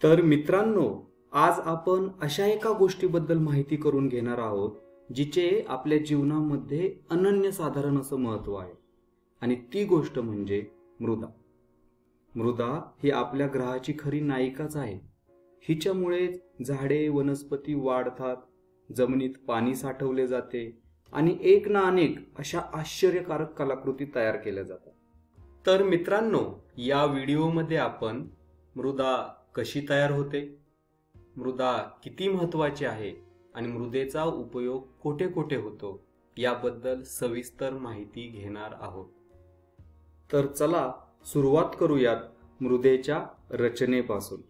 तर मित्रांनो, आज आपण अशा एका गोष्टीबद्दल माहिती करून घेणार आहोत जिचे आपल्या जीवनामध्ये अनन्यसाधारण असं महत्त्व आहे. आणि ती गोष्ट म्हणजे मृदा. मृदा ही आपल्या ग्रहाची खरी नायिकाच आहे. हिच्यामुळे झाडे वनस्पती वाढतात, जमिनीत पाणी साठवले जाते आणि एक ना अनेक अशा आश्चर्यकारक कलाकृती तयार केल्या जातात. तर मित्रांनो, या व्हिडिओमध्ये आपण मृदा कशी तयार होते, मृदा किती महत्त्वाची आहे आणि मृदेचा उपयोग कोठे कोठे होतो याबद्दल सविस्तर माहिती घेणार आहोत. तर चला सुरुवात करूयात मृदेच्या रचनेपासून.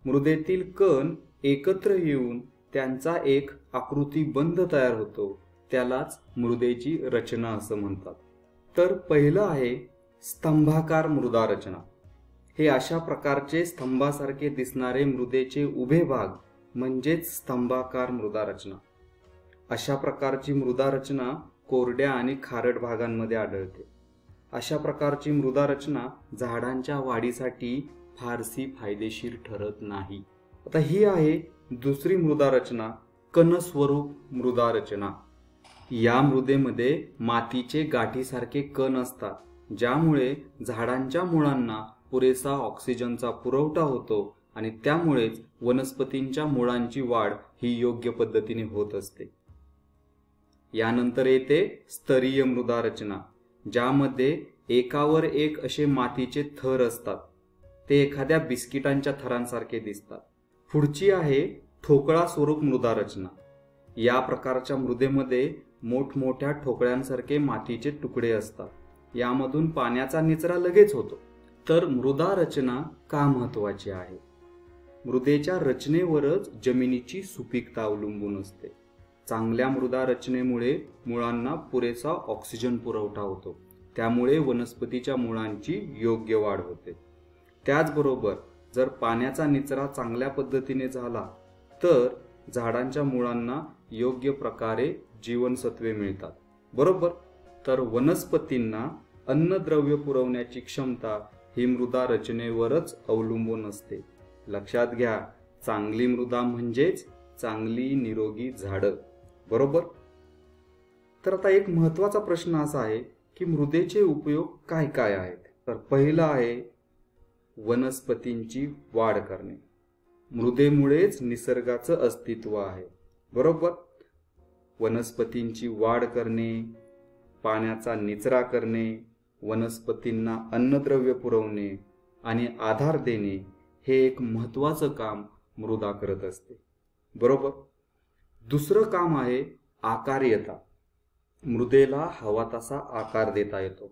मृदेतील कण एकत्र येऊन त्यांचा एक आकृतिबंध तयार होतो, त्यालाच मृदेची रचना असं म्हणतात. तर पहिलं आहे स्तंभाकार मृदा रचना. हे अशा प्रकारचे स्तंभासारखे दिसणारे मृदेचे उभे भाग म्हणजेच स्तंभाकार मृदा रचना. अशा प्रकारची मृदा रचना कोरड्या आणि खारट भागांमध्ये आढळते. अशा प्रकारची मृदा रचना झाडांच्या वाढीसाठी फारशी फायदेशीर ठरत नाही. आता ही आहे दुसरी मृदा रचना, कणस्वरूप मृदा रचना. या मृदेमध्ये मातीचे गाठीसारखे कण असतात, ज्यामुळे झाडांच्या मुळांना पुरेसा ऑक्सिजनचा पुरवठा होतो आणि त्यामुळेच वनस्पतींच्या मुळांची वाढ ही योग्य पद्धतीने होत असते. यानंतर येते स्तरीय मृदा रचना, ज्यामध्ये एकावर एक असे मातीचे थर असतात. ते एखाद्या बिस्किटांच्या थरांसारखे दिसतात. पुढची आहे ठोकळा स्वरूप मृदा रचना. या प्रकारच्या मृदेमध्ये मोठमोठ्या ठोकळ्यांसारखे मातीचे तुकडे असतात. यामधून पाण्याचा निचरा लगेच होतो. तर मृदा रचना का महत्त्वाची आहे? मृदेच्या रचनेवरच जमिनीची सुपीकता अवलंबून असते. चांगल्या मृदा रचनेमुळे मुळांना पुरेसा ऑक्सिजन पुरवठा होतो, त्यामुळे वनस्पतीच्या मुळांची योग्य वाढ होते. त्याचबरोबर जर पाण्याचा निचरा चांगल्या पद्धतीने झाला तर झाडांच्या मुळांना योग्य प्रकारे जीवनसत्वे मिळतात, बरोबर. तर वनस्पतींना अन्नद्रव्य पुरवण्याची क्षमता ही मृदा रचनेवरच अवलंबून असते. लक्षात घ्या, चांगली मृदा म्हणजेच चांगली निरोगी झाडं, बरोबर. तर आता एक महत्त्वाचा प्रश्न असा आहे की मृदेचे उपयोग काय काय आहेत? तर पहिला आहे वनस्पतींची वाढ करणे. मृदेमुळेच निसर्गाचं अस्तित्व आहे, बरोबर. वनस्पतींची वाढ करणे, पाण्याचा निचरा करणे, वनस्पतींना अन्नद्रव्य पुरवणे आणि आधार देणे हे एक महत्त्वाचं काम मृदा करत असते, बरोबर. दुसरं काम आहे आकार्यता. मृदेला हवा तसा आकार देता येतो.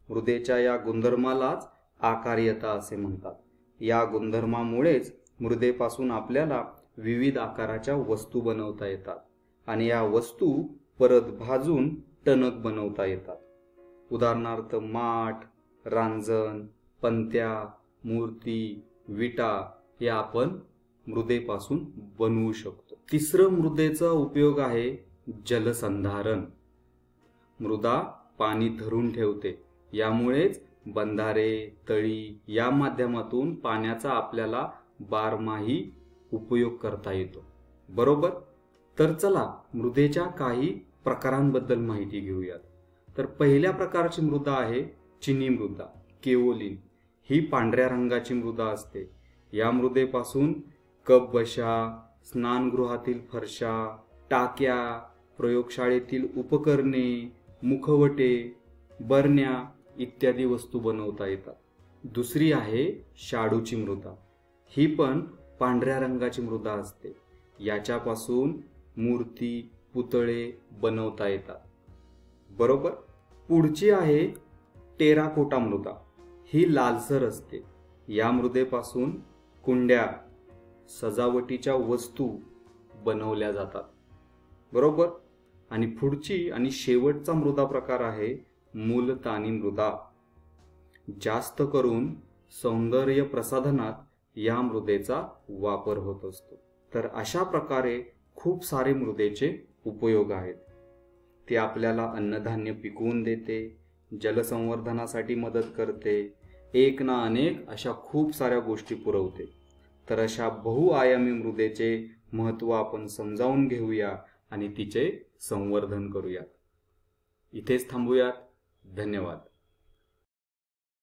मृदेच्या या गुणधर्मालाच आकार्यता असे म्हणतात. या गुणधर्मामुळेच मृदेपासून आपल्याला विविध आकाराच्या वस्तू बनवता येतात आणि या वस्तू परत भाजून टणक बनवता येतात. उदाहरणार्थ माठ, रांजण, पंत्या, मूर्ती, विटा हे आपण मृदेपासून बनवू शकतो. तिसरं मृदेचा उपयोग आहे जलसंधारण. मृदा पाणी धरून ठेवते. यामुळेच बंधारे, तळी या माध्यमातून पाण्याचा आपल्याला बारमाही उपयोग करता येतो, बरोबर. तर चला मृदेच्या काही प्रकारांबद्दल माहिती घेऊयात. तर पहिल्या प्रकारची मृदा आहे चिनी मृदा, केओलिन. ही पांढऱ्या रंगाची मृदा असते. या मृदेपासून कपबशा, स्नानगृहातील फरशा, टाक्या, प्रयोगशाळेतील उपकरणे, मुखवटे, बरण्या इत्यादी वस्तू बनवता येतात. दुसरी आहे शाडूची मृदा. ही पण पांढऱ्या रंगाची मृदा असते. याच्यापासून मूर्ती, पुतळे बनवता येतात, बरोबर. पुढची आहे टेराकोटा मृदा. ही लालसर असते. या मृदेपासून कुंड्या, सजावटीच्या वस्तू बनवल्या जातात, बरोबर. आणि पुढची आणि शेवटचा मृदा प्रकार आहे मूलतानी मृदा. जास्त करून सौंदर्य प्रसाधनात या मृदेचा वापर होत असतो. तर अशा प्रकारे खूप सारे मृदेचे उपयोग आहेत. ती आपल्याला अन्नधान्य पिकवून देते, जलसंवर्धनासाठी मदत करते, एक ना अनेक अशा खूप साऱ्या गोष्टी पुरवते. तर अशा बहुआयामी मृदेचे महत्त्व आपण समजावून घेऊया आणि तिचे संवर्धन करूया. इथेच थांबूयात. धन्यवाद.